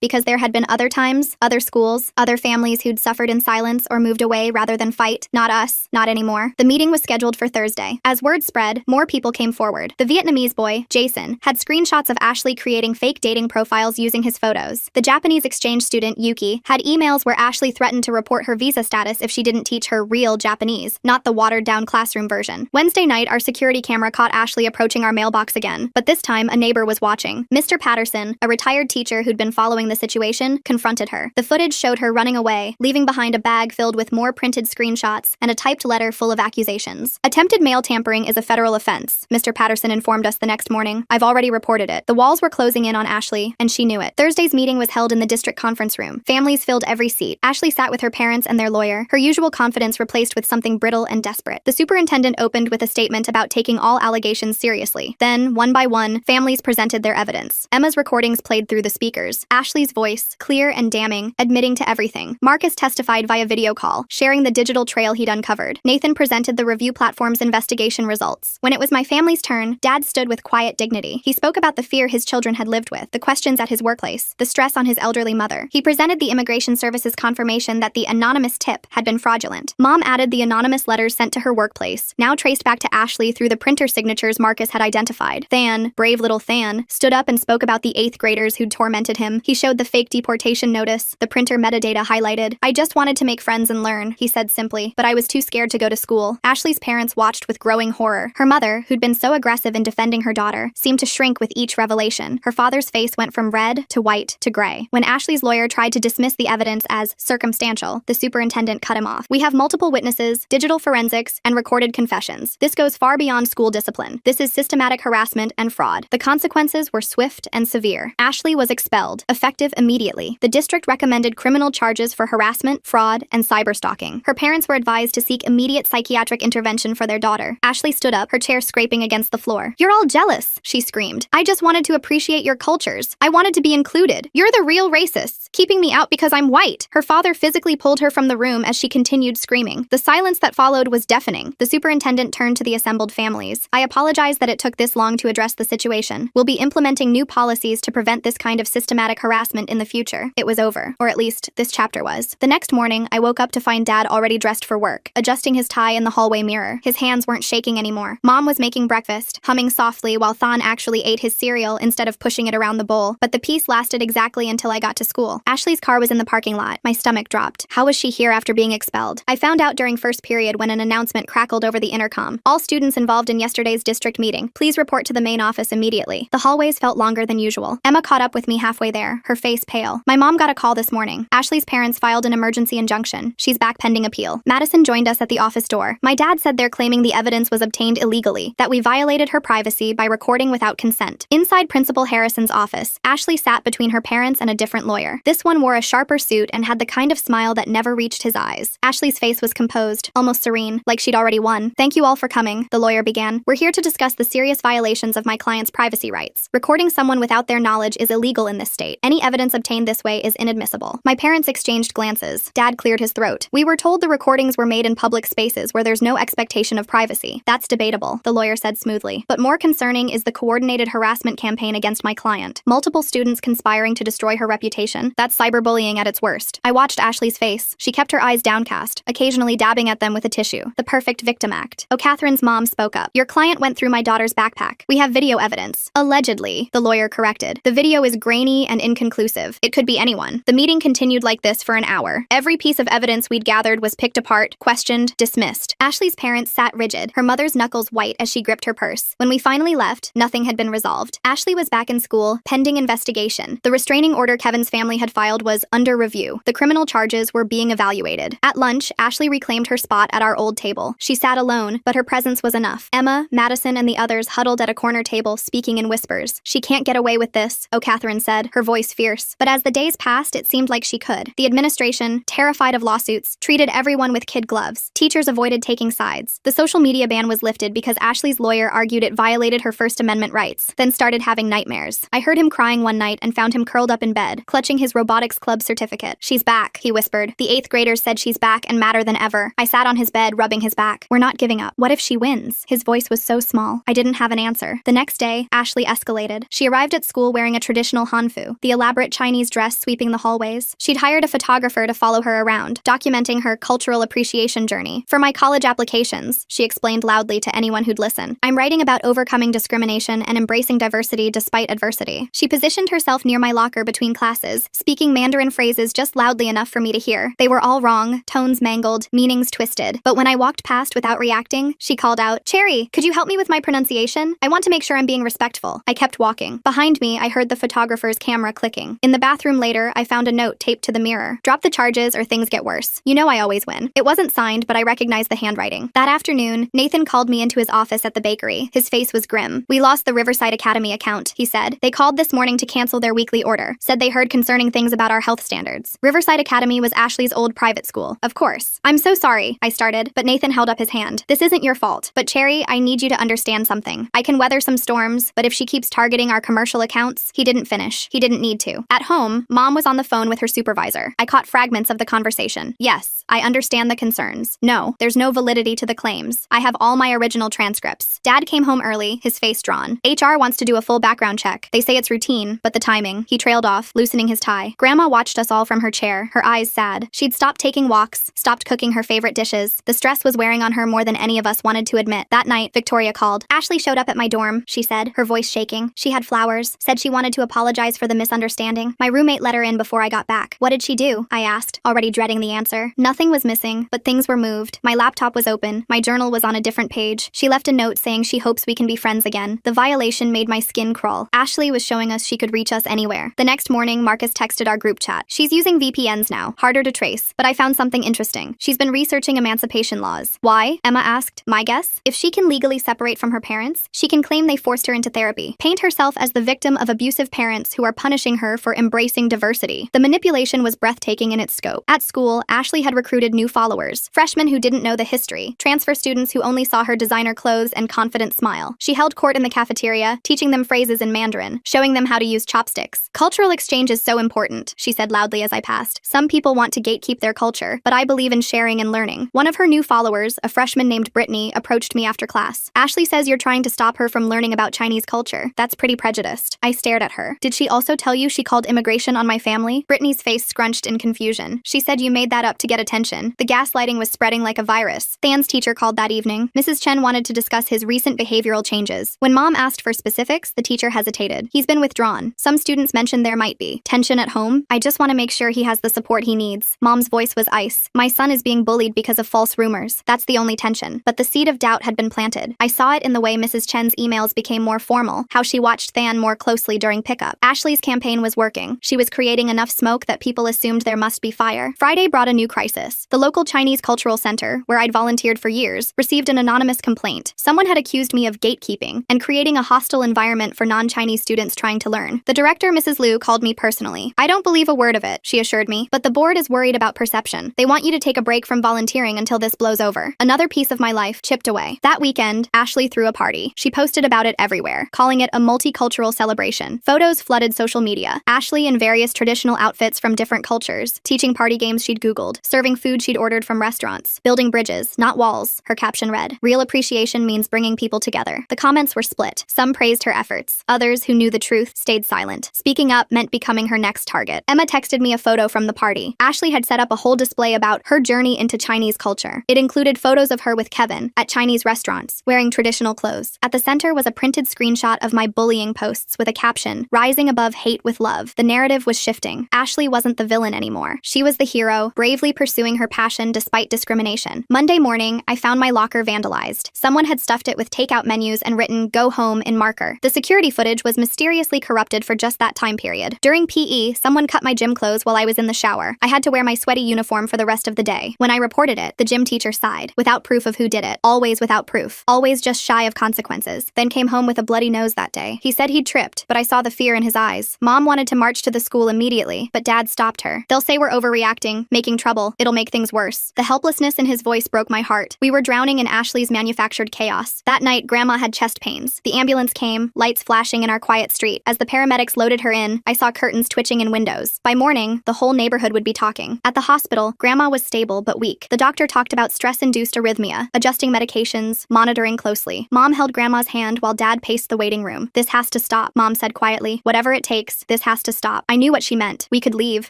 Because there had been other times, other schools, other families who'd suffered in silence or moved away rather than fight. Not us, not anymore. The meeting was scheduled for Thursday. As word spread, more people came forward. The Vietnamese boy, Jason, had screenshots of Ashley creating fake dating profiles using his photos. The Japanese exchange student, Yuki, had emails where Ashley threatened to report her visa status if she didn't teach her real Japanese, not the watered-down classroom version. Wednesday night, our security camera caught Ashley approaching our mailbox again, but this time a neighbor was watching. Mr. Patterson, a retired teacher who'd been following the situation, confronted her. The footage showed her running away, leaving behind a bag filled with more printed screenshots and a typed letter full of accusations. Attempted mail tampering is a federal offense, Mr. Patterson informed us the next morning. I've already reported it. The walls were closing in on Ashley, and she knew it. Thursday's meeting was held in the district conference room. Families filled every seat. Ashley sat with her parents and their lawyer, her usual confidence replaced with something brittle and desperate. The superintendent opened with a statement about taking all allegations seriously. Then, one by one, families presented their evidence. Emma's recordings played through the speakers. Ashley's voice, clear and damning, admitting to everything. Marcus testified via video call, sharing the digital trail he'd uncovered. Nathan presented the review platform's investigation results. When it was my family's turn, Dad stood with quiet dignity. He spoke about the fear his children had lived with, the questions at his workplace, the stress on his elderly mother. He presented the Immigration Service's confirmation that the anonymous tip had been fraudulent. Mom added the anonymous letters sent to her workplace, now traced back to Ashley through the printer signatures Marcus had identified. Than, brave little Than, stood up and spoke about the 8th graders who'd tormented him. He showed the fake deportation notice, the printer metadata highlighted. I just wanted to make friends and learn, he said simply, but I was too scared to go to school. Ashley's parents watched with growing horror. Her mother, who'd been so aggressive in defending her daughter, seemed to shrink with each revelation. Her father's face went from red to white to gray. When Ashley's lawyer tried to dismiss the evidence as circumstantial, the superintendent cut him off. We have multiple witnesses, digital forensics, and recorded confessions. This goes far beyond school discipline. This is systematic harassment and fraud. The consequences were swift and severe. Ashley was expelled, effective immediately. The district recommended criminal charges for harassment, fraud, and cyberstalking. Her parents were advised to seek immediate psychiatric intervention intervention for their daughter. Ashley stood up, her chair scraping against the floor. "You're all jealous," she screamed. "I just wanted to appreciate your cultures. I wanted to be included. You're the real racists, keeping me out because I'm white." Her father physically pulled her from the room as she continued screaming. The silence that followed was deafening. The superintendent turned to the assembled families. "I apologize that it took this long to address the situation. We'll be implementing new policies to prevent this kind of systematic harassment in the future." It was over, or at least this chapter was. The next morning, I woke up to find Dad already dressed for work, adjusting his tie in the hallway mirror. His hands weren't shaking anymore. Mom was making breakfast, humming softly while Thon actually ate his cereal instead of pushing it around the bowl, but the peace lasted exactly until I got to school. Ashley's car was in the parking lot. My stomach dropped. How was she here after being expelled? I found out during first period when an announcement crackled over the intercom. "All students involved in yesterday's district meeting, please report to the main office immediately." The hallways felt longer than usual. Emma caught up with me halfway there, her face pale. "My mom got a call this morning. Ashley's parents filed an emergency injunction. She's back pending appeal." Madison joined us at the office door. "My dad said they're claiming the evidence was obtained illegally, that we violated her privacy by recording without consent." Inside Principal Harrison's office, Ashley sat between her parents and a different lawyer. This one wore a sharper suit and had the kind of smile that never reached his eyes. Ashley's face was composed, almost serene, like she'd already won. "Thank you all for coming," the lawyer began. "We're here to discuss the serious violations of my client's privacy rights. Recording someone without their knowledge is illegal in this state. Any evidence obtained this way is inadmissible." My parents exchanged glances. Dad cleared his throat. "We were told the recordings were made in public spaces where there's no expectation of privacy." "That's debatable," the lawyer said smoothly. "But more concerning is the coordinated harassment campaign against my client. Multiple students conspiring to destroy her reputation. That's cyberbullying at its worst." I watched Ashley's face. She kept her eyes downcast, occasionally dabbing at them with a tissue. The perfect victim act. Oh, Catherine's mom spoke up. "Your client went through my daughter's backpack. We have video evidence." "Allegedly," the lawyer corrected. "The video is grainy and inconclusive. It could be anyone." The meeting continued like this for an hour. Every piece of evidence we'd gathered was picked apart, questioned, dismissed. Ashley's parents sat rigid, her mother's knuckles white as she gripped her purse. When we finally left, nothing had been resolved. Ashley was back in school, pending investigation. The restraining order Kevin's family had filed was under review. The criminal charges were being evaluated. At lunch, Ashley reclaimed her spot at our old table. She sat alone, but her presence was enough. Emma, Madison, and the others huddled at a corner table, speaking in whispers. "She can't get away with this," Oh, Catherine said, her voice fierce. But as the days passed, it seemed like she could. The administration, terrified of lawsuits, treated everyone with kid gloves. Teachers avoided taking sides. The social media ban was lifted because Ashley's lawyer argued it violated her First Amendment rights, then started having nightmares. I heard him crying one night and found him curled up in bed, clutching his robotics club certificate. "She's back," he whispered. "The 8th graders said she's back and madder than ever." I sat on his bed, rubbing his back. "We're not giving up. What if she wins?" His voice was so small. I didn't have an answer. The next day, Ashley escalated. She arrived at school wearing a traditional hanfu, the elaborate Chinese dress sweeping the hallways. She'd hired a photographer to follow her around, documenting her cultural appreciation journey. "For my college applications," she explained loudly to anyone who'd listen, "I'm writing about overcoming discrimination and embracing diversity despite adversity." She positioned herself near my locker between classes, speaking Mandarin phrases just loudly enough for me to hear. They were all wrong, tones mangled, meanings twisted. But when I walked past without reacting, she called out, "Cherry, could you help me with my pronunciation? I want to make sure I'm being respectful." I kept walking. Behind me, I heard the photographer's camera clicking. In the bathroom later, I found a note taped to the mirror. "Drop the charges or things get worse. You know I always win." It wasn't signed, but I recognized the handwriting. That afternoon, Nathan called me into his office at the bakery. His face was grim. "We lost the Riverside Academy account," he said. "They called this morning to cancel their weekly order. Said they heard concerning things about our health standards." Riverside Academy was Ashley's old private school. Of course. "I'm so sorry," I started, but Nathan held up his hand. "This isn't your fault. But Cherry, I need you to understand something. I can weather some storms, but if she keeps targeting our commercial accounts," he didn't finish. He didn't need to. At home, Mom was on the phone with her supervisor. I caught fragments of the conversation. "Yes, I understand the concerns. No, there's no validity to the claims. I have all my original transcripts. Dad came home early, his face drawn. HR wants to do a full background check. They say it's routine, but the timing." He trailed off, loosening his tie. Grandma watched us all from her chair, her eyes sad. She'd stopped taking walks, stopped cooking her favorite dishes. The stress was wearing on her more than any of us wanted to admit. That night, Victoria called. "Ashley showed up at my dorm," she said, her voice shaking. "She had flowers, said she wanted to apologize for the misunderstanding. My roommate let her in before I got back." "What did she do?" I asked, already dreading the answer. Nothing was missing, but things were moved. My laptop was open. My journal was on a different page. She left a note saying she hopes we can be friends again. The violation made my skin crawl. Ashley was showing us she could reach us anywhere. The next morning, Marcus texted our group chat. "She's using VPNs now, harder to trace, but I found something interesting. She's been researching emancipation laws." "Why?" Emma asked. "My guess? If she can legally separate from her parents, she can claim they forced her into therapy, paint herself as the victim of abusive parents who are punishing her for embracing diversity." The manipulation was breathtaking in its scope. At school, Ashley had recruited new followers, freshmen who didn't know the history, transfer students who only saw her designer clothes and confident smile. She held court in the cafeteria, teaching them phrases in Mandarin, showing them how to use chopsticks. Cultural exchange is so important, she said loudly as I passed. Some people want to gatekeep their culture, but I believe in sharing and learning. One of her new followers, a freshman named Brittany, approached me after class. Ashley says you're trying to stop her from learning about Chinese culture. That's pretty prejudiced. I stared at her. Did she also tell you she called immigration on my family? Brittany's face scrunched in confusion. She said you made that up to get attention. The gaslighting was spreading like a virus. Than's teacher called that evening. Mrs. Chen wanted to discuss his recent behavioral changes. When Mom asked for specifics, the teacher hesitated. He's been withdrawn. Some students mentioned there might be tension at home. I just want to make sure he has the support he needs. Mom's voice was ice. My son is being bullied because of false rumors. That's the only tension. But the seed of doubt had been planted. I saw it in the way Mrs. Chen's emails became more formal, how she watched Than more closely during pickup. Ashley's campaign was working. She was creating enough smoke that people assumed there must be fire. Friday brought a new crisis. The local Chinese Cultural Center, where I'd volunteered for years, received an anonymous complaint. Someone had accused me of gatekeeping and creating a hostile environment for non-Chinese students trying to learn. The director, Mrs. Liu, called me personally. I don't believe a word of it, she assured me, but the board is worried about perception. They want you to take a break from volunteering until this blows over. Another piece of my life chipped away. That weekend, Ashley threw a party. She posted about it everywhere, calling it a multicultural celebration. Photos flooded social media. Ashley in various traditional outfits from different cultures, teaching party games she'd Googled, serving food she'd ordered from restaurants, building bridges, not walls. Her caption read, "Real appreciation means bringing people together." The comments were split. Some praised her efforts. Others, who knew the truth, stayed silent. Speaking up meant becoming her next target. Emma texted me a photo from the party. Ashley had set up a whole display about her journey into Chinese culture. It included photos of her with Kevin at Chinese restaurants, wearing traditional clothes. At the center was a printed screenshot of my bullying posts with a caption, "Rising above hate with love." The narrative was shifting. Ashley wasn't the villain anymore. She was the hero, bravely pursuing her passion despite discrimination. Monday morning, I found my locker vandalized. Someone had stuffed it with takeout menus and written "Go home" in marker. The security footage was mysteriously corrupted for just that time period. During PE, someone cut my gym clothes while I was in the shower. I had to wear my sweaty uniform for the rest of the day. When I reported it, the gym teacher sighed. Without proof of who did it. Always without proof. Always just shy of consequences. Then came home with a bloody nose that day. He said he'd tripped, but I saw the fear in his eyes. Mom wanted to march to the school immediately, but Dad stopped her. "They'll say we're overreacting, making trouble. It'll make things worse." The helplessness in his voice broke my heart. We were drowning in Ashley's manufactured chaos. That night, Grandma had chest pains. The ambulance came, lights flashing in our quiet street. As the paramedics loaded her in, I saw curtains twitching in windows. By morning, the whole neighborhood would be talking. At the hospital, Grandma was stable but weak. The doctor talked about stress-induced arrhythmia, adjusting medications, monitoring closely. Mom held Grandma's hand while Dad paced the waiting room. "This has to stop," Mom said quietly. "Whatever it takes, this has to stop." I knew what she meant. We could leave,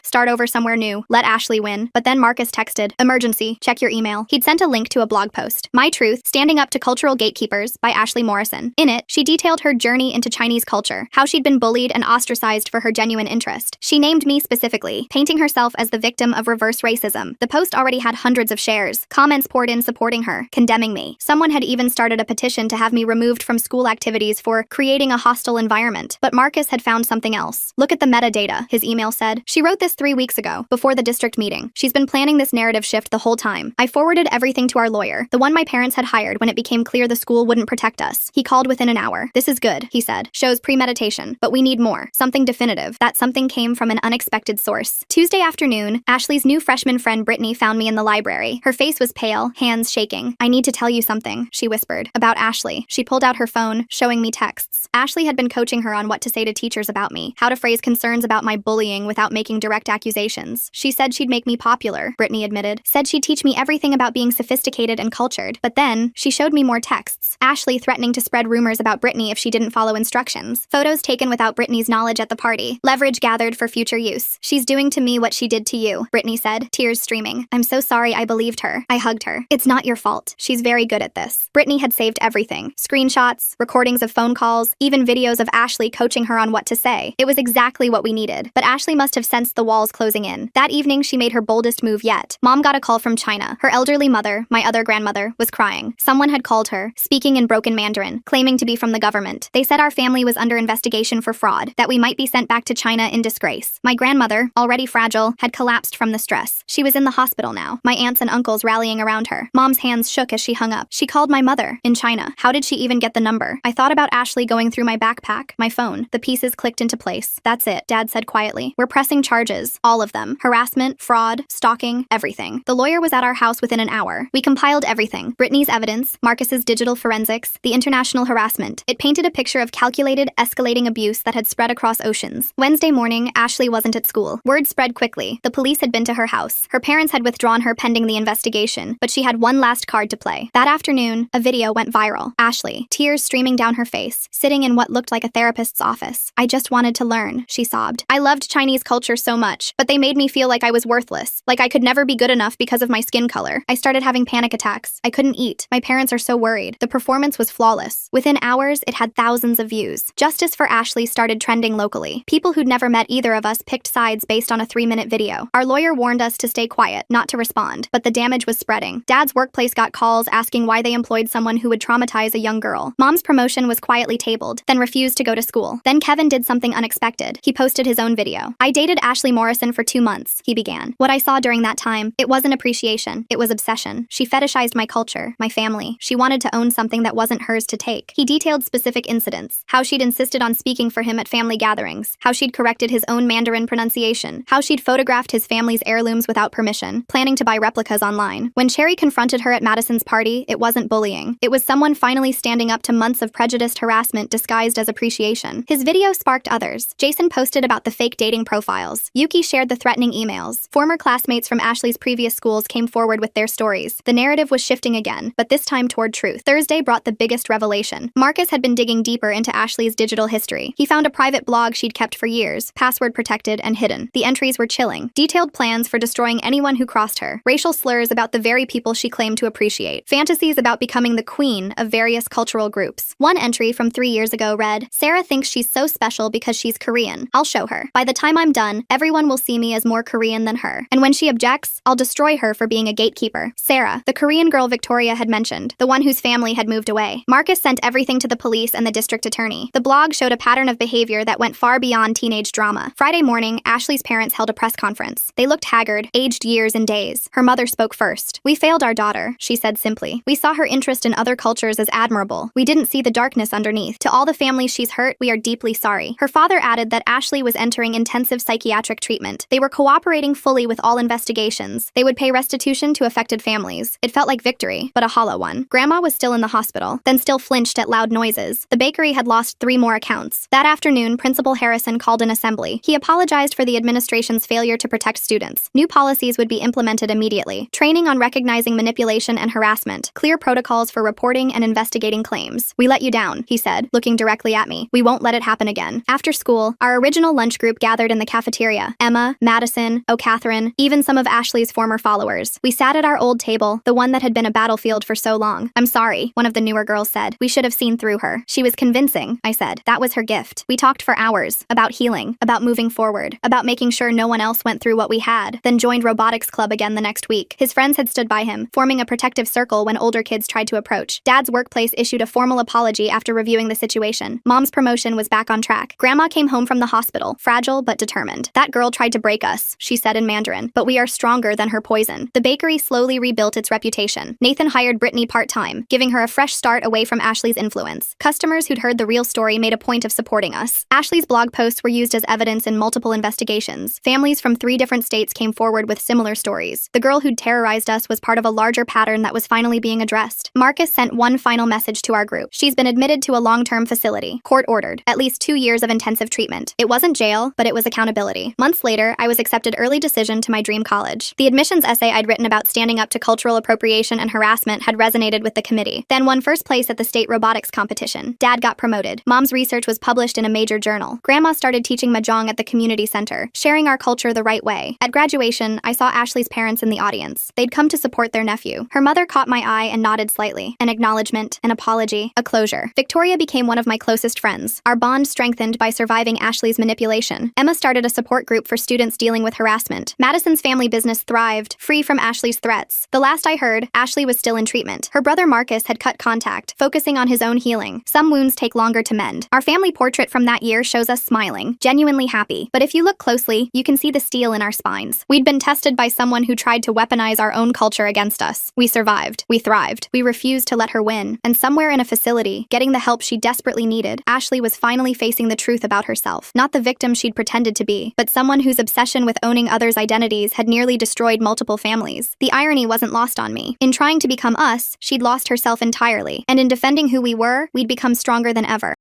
start over somewhere new, let Ashley win. But then Marcus texted, "Emergency, check your email." He'd sent a link to a blog post. "My Truth, Standing Up to Cultural Gatekeepers" by Ashley Morrison. In it, she detailed her journey into Chinese culture, how she'd been bullied and ostracized for her genuine interest. She named me specifically, painting herself as the victim of reverse racism. The post already had hundreds of shares. Comments poured in supporting her, condemning me. Someone had even started a petition to have me removed from school activities for creating a hostile environment. But Marcus had found something else. "Look at the metadata," his email said. "She wrote this 3 weeks ago, before the district meeting. She's been planning this narrative shift the whole time." I forwarded everything to our lawyer, the one my parents had hired when it became clear the school wouldn't protect us. He called within an hour. "This is good," he said. "Shows premeditation. But we need more. Something definitive." That something came from an unexpected source. Tuesday afternoon, Ashley's new freshman friend Brittany found me in the library. Her face was pale, hands shaking. "I need to tell you something," she whispered. "About Ashley." She pulled out her phone, showing me texts. Ashley had been coaching her on what to say to teachers about me, how to phrase concerns about my bullying without making direct accusations. She said she'd make me popular, Brittany admitted. Said she'd teach me everything about being sophisticated and cultured. But then, she showed me more texts. Ashley threatening to spread rumors about Brittany if she didn't follow instructions. Photos taken without Brittany's knowledge at the party. Leverage gathered for future use. "She's doing to me what she did to you," Brittany said, tears streaming. "I'm so sorry I believed her." I hugged her. "It's not your fault. She's very good at this." Brittany had saved everything. Screenshots, recordings of phone calls, even videos of Ashley coaching her on what to say. It was exactly what we needed. But Ashley must have sensed the walls closing in. That evening, she made her boldest move yet. Mom got a call from China. Her elderly mother, my other grandmother, was crying. Someone had called her, speaking in broken Mandarin, claiming to be from the government. They said our family was under investigation for fraud, that we might be sent back to China in disgrace. My grandmother, already fragile, had collapsed from the stress. She was in the hospital now, my aunts and uncles rallying around her. Mom's hands shook as she hung up. She called my mother, in China. How did she even get the number? I thought about Ashley going through my backpack, my phone. The pieces clicked into place. "That's it," Dad said quietly. "We're pressing charges. All of them. Harassment, fraud, stalking, everything." The lawyer was at our house within an hour. We compiled compiled everything: Brittany's evidence, Marcus's digital forensics, the international harassment. It painted a picture of calculated, escalating abuse that had spread across oceans. Wednesday morning, Ashley wasn't at school. Word spread quickly. The police had been to her house. Her parents had withdrawn her pending the investigation, but she had one last card to play. That afternoon, a video went viral. Ashley, tears streaming down her face, sitting in what looked like a therapist's office. "I just wanted to learn," she sobbed. "I loved Chinese culture so much, but they made me feel like I was worthless, like I could never be good enough because of my skin color. I started having panic attacks. I couldn't eat. My parents are so worried." The performance was flawless. Within hours, it had thousands of views. Justice for Ashley started trending locally. People who'd never met either of us picked sides based on a 3-minute video. Our lawyer warned us to stay quiet, not to respond, but the damage was spreading. Dad's workplace got calls asking why they employed someone who would traumatize a young girl. Mom's promotion was quietly tabled, then refused to go to school. Then Kevin did something unexpected. He posted his own video. "I dated Ashley Morrison for 2 months," he began. "What I saw during that time, it wasn't appreciation, it was obsession. She fetishized my culture, my family. She wanted to own something that wasn't hers to take." He detailed specific incidents: how she'd insisted on speaking for him at family gatherings, how she'd corrected his own Mandarin pronunciation, how she'd photographed his family's heirlooms without permission, planning to buy replicas online. When Cherry confronted her at Madison's party, it wasn't bullying. It was someone finally standing up to months of prejudiced harassment disguised as appreciation. His video sparked others. Jason posted about the fake dating profiles. Yuki shared the threatening emails. Former classmates from Ashley's previous schools came forward with their stories. The narrative was shifting again, but this time toward truth. Thursday brought the biggest revelation. Marcus had been digging deeper into Ashley's digital history. He found a private blog she'd kept for years, password protected and hidden. The entries were chilling. Detailed plans for destroying anyone who crossed her. Racial slurs about the very people she claimed to appreciate. Fantasies about becoming the queen of various cultural groups. One entry from 3 years ago read, "Sarah thinks she's so special because she's Korean. I'll show her. By the time I'm done, everyone will see me as more Korean than her. And when she objects, I'll destroy her for being a gatekeeper." Sarah, the Korean girl Victoria had mentioned, the one whose family had moved away. Marcus sent everything to the police and the district attorney. The blog showed a pattern of behavior that went far beyond teenage drama. Friday morning, Ashley's parents held a press conference. They looked haggard, aged years and days. Her mother spoke first. "We failed our daughter," she said simply. "We saw her interest in other cultures as admirable. We didn't see the darkness underneath. To all the families she's hurt, we are deeply sorry." Her father added that Ashley was entering intensive psychiatric treatment. They were cooperating fully with all investigations. They would pay restitution to affected families. It felt like victory, but a hollow one. Grandma was still in the hospital, then still flinched at loud noises. The bakery had lost 3 more accounts. That afternoon, Principal Harrison called an assembly. He apologized for the administration's failure to protect students. New policies would be implemented immediately. Training on recognizing manipulation and harassment. Clear protocols for reporting and investigating claims. "We let you down," he said, looking directly at me. "We won't let it happen again." After school, our original lunch group gathered in the cafeteria. Emma, Madison, O'Catherine, even some of Ashley's former followers. We sat at our old table, the one that had been a battlefield for so long. "I'm sorry," one of the newer girls said. "We should have seen through her. She was convincing," I said. "That was her gift." We talked for hours, about healing, about moving forward, about making sure no one else went through what we had, then joined robotics club again the next week. His friends had stood by him, forming a protective circle when older kids tried to approach. Dad's workplace issued a formal apology after reviewing the situation. Mom's promotion was back on track. Grandma came home from the hospital, fragile but determined. "That girl tried to break us," she said in Mandarin, "but we are stronger than her poison." The bakery slowly rebuilt its reputation. Nathan hired Brittany part-time, giving her a fresh start away from Ashley's influence. Customers who'd heard the real story made a point of supporting us. Ashley's blog posts were used as evidence in multiple investigations. Families from 3 different states came forward with similar stories. The girl who'd terrorized us was part of a larger pattern that was finally being addressed. Marcus sent one final message to our group. "She's been admitted to a long-term facility. Court-ordered. At least 2 years of intensive treatment. It wasn't jail, but it was accountability." Months later, I was accepted early decision to my dream college. The admissions essay I'd written about standing up to cultural appropriation and harassment had resonated with the committee. Then won first place at the state robotics competition. Dad got promoted. Mom's research was published in a major journal. Grandma started teaching mahjong at the community center, sharing our culture the right way. At graduation, I saw Ashley's parents in the audience. They'd come to support their nephew. Her mother caught my eye and nodded slightly. An acknowledgement, an apology, a closure. Victoria became one of my closest friends. Our bond strengthened by surviving Ashley's manipulation. Emma started a support group for students dealing with harassment. Madison's family business thrived, free from Ashley's threats. The last I heard, Ashley was still in treatment. Her brother Marcus had cut contact, focusing on his own healing. Some wounds take longer to mend. Our family portrait from that year shows us smiling, genuinely happy. But if you look closely, you can see the steel in our spines. We'd been tested by someone who tried to weaponize our own culture against us. We survived. We thrived. We refused to let her win. And somewhere in a facility, getting the help she desperately needed, Ashley was finally facing the truth about herself. Not the victim she'd pretended to be, but someone whose obsession with owning others' identities had nearly destroyed multiple families. The irony wasn't lost on on me. In trying to become us, she'd lost herself entirely, and in defending who we were, we'd become stronger than ever.